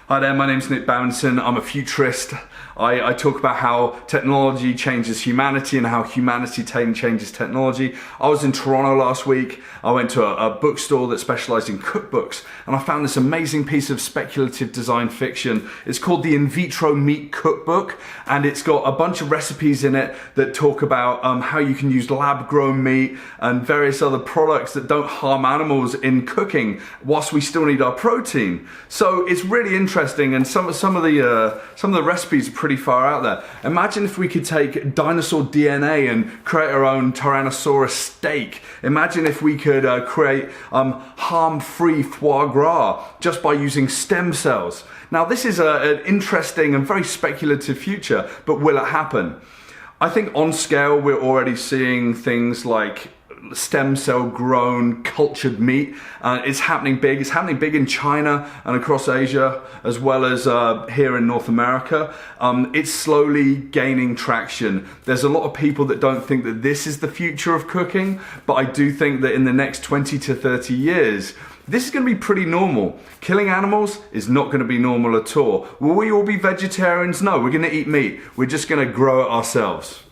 Hi there, my name's Nick Badminton. I'm a futurist. I talk about how technology changes humanity and how humanity changes technology. I was in Toronto last week. I went to a bookstore that specialized in cookbooks, and I found this amazing piece of speculative design fiction. It's called the In Vitro Meat Cookbook, and it's got a bunch of recipes in it that talk about how you can use lab-grown meat and various other products that don't harm animals in cooking, whilst we still need our protein. So it's really interesting, and some of the recipes are pretty far out there. Imagine if we could take dinosaur DNA and create our own Tyrannosaurus steak. Imagine if we could create harm-free foie gras just by using stem cells. Now this is an interesting and very speculative future, but will it happen? I think on scale we're already seeing things like stem cell grown cultured meat. It's happening big. It's happening big in China and across Asia, as well as here in North America. It's slowly gaining traction. There's a lot of people that don't think that this is the future of cooking, but I do think that in the next 20 to 30 years, this is going to be pretty normal. Killing animals is not going to be normal at all. Will we all be vegetarians? No, we're going to eat meat. We're just going to grow it ourselves.